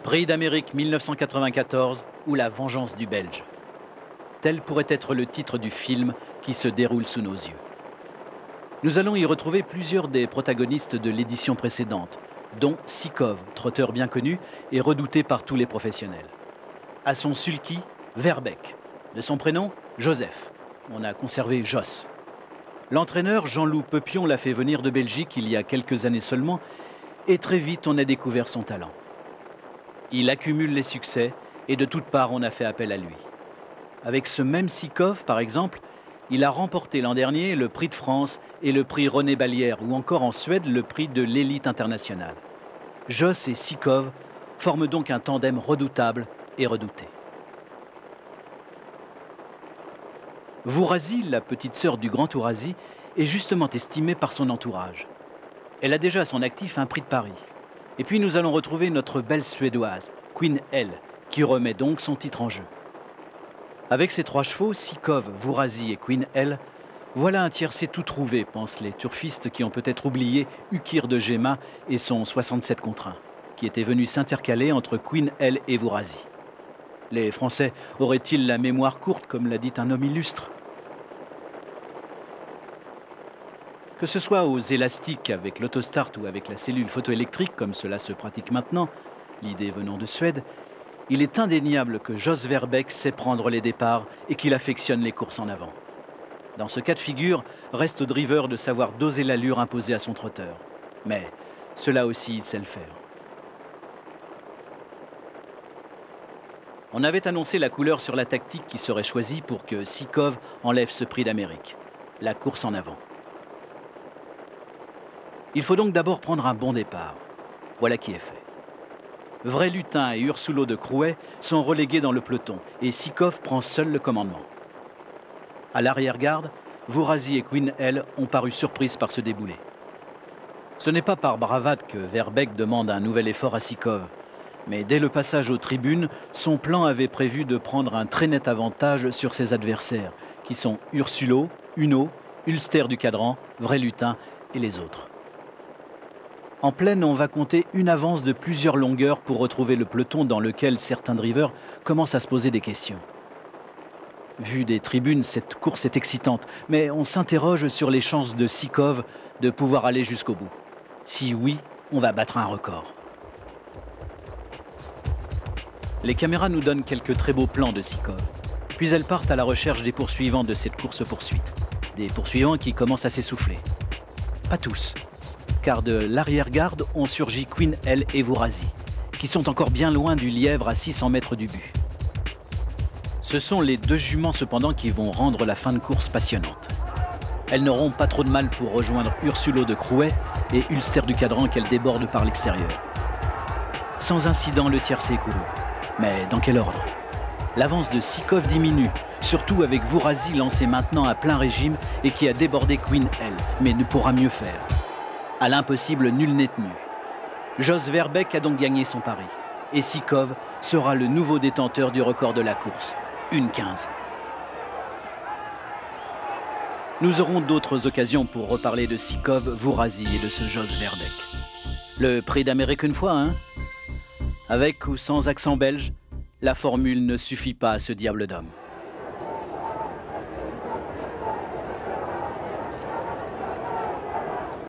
Prix d'Amérique 1994 ou la vengeance du Belge. Tel pourrait être le titre du film qui se déroule sous nos yeux. Nous allons y retrouver plusieurs des protagonistes de l'édition précédente, dont Sikov, trotteur bien connu et redouté par tous les professionnels. À son sulky, Verbeek. De son prénom, Joseph. On a conservé Jos. L'entraîneur Jean-Loup Peupion l'a fait venir de Belgique il y a quelques années seulement, et très vite on a découvert son talent. Il accumule les succès et de toutes parts on a fait appel à lui. Avec ce même Sikov, par exemple, il a remporté l'an dernier le prix de France et le prix René Ballière, ou encore en Suède le prix de l'élite internationale. Jos et Sikov forment donc un tandem redoutable et redouté. Vourazy, la petite sœur du grand Ourazy, est justement estimée par son entourage. Elle a déjà à son actif un prix de Paris. Et puis nous allons retrouver notre belle Suédoise, Queen Elle, qui remet donc son titre en jeu. Avec ses 3 chevaux, Sikov, Vourazy et Queen Elle, voilà un tiercé tout trouvé, pensent les turfistes qui ont peut-être oublié Ukir de Géma et son 67 contre 1, qui était venu s'intercaler entre Queen Elle et Vourazy. Les Français auraient-ils la mémoire courte, comme l'a dit un homme illustre? Que ce soit aux élastiques avec l'autostart ou avec la cellule photoélectrique, comme cela se pratique maintenant, l'idée venant de Suède, il est indéniable que Jos Verbeek sait prendre les départs et qu'il affectionne les courses en avant. Dans ce cas de figure, reste au driver de savoir doser l'allure imposée à son trotteur. Mais cela aussi, il sait le faire. On avait annoncé la couleur sur la tactique qui serait choisie pour que Sikov enlève ce prix d'Amérique, la course en avant. Il faut donc d'abord prendre un bon départ. Voilà qui est fait. Vrai Lutin et Ursulo de Crouet sont relégués dans le peloton et Sikov prend seul le commandement. À l'arrière-garde, Vourazy et Queen Elle ont paru surprises par ce déboulé. Ce n'est pas par bravade que Verbeek demande un nouvel effort à Sikov. Mais dès le passage aux tribunes, son plan avait prévu de prendre un très net avantage sur ses adversaires, qui sont Ursulo, Uno, Ulster du Cadran, Vrai Lutin et les autres. En plaine, on va compter une avance de plusieurs longueurs pour retrouver le peloton dans lequel certains drivers commencent à se poser des questions. Vu des tribunes, cette course est excitante, mais on s'interroge sur les chances de Sikov de pouvoir aller jusqu'au bout. Si oui, on va battre un record. Les caméras nous donnent quelques très beaux plans de Sikov. Puis elles partent à la recherche des poursuivants de cette course-poursuite. Des poursuivants qui commencent à s'essouffler. Pas tous, car de l'arrière-garde ont surgi Queen Elle et Vourazy, qui sont encore bien loin du lièvre à 600 mètres du but. Ce sont les 2 juments cependant qui vont rendre la fin de course passionnante. Elles n'auront pas trop de mal pour rejoindre Ursulo de Crouet et Ulster du Cadran qu'elles débordent par l'extérieur. Sans incident, le tiercé est couru. Mais dans quel ordre? L'avance de Sikov diminue, surtout avec Vourazy lancé maintenant à plein régime et qui a débordé Queen Elle, mais ne pourra mieux faire. À l'impossible, nul n'est tenu. Jos Verbeek a donc gagné son pari. Et Sikov sera le nouveau détenteur du record de la course, 1:15. Nous aurons d'autres occasions pour reparler de Sikov, Vourazy et de ce Jos Verbeek. Le prix d'Amérique une fois, hein? Avec ou sans accent belge, la formule ne suffit pas à ce diable d'homme.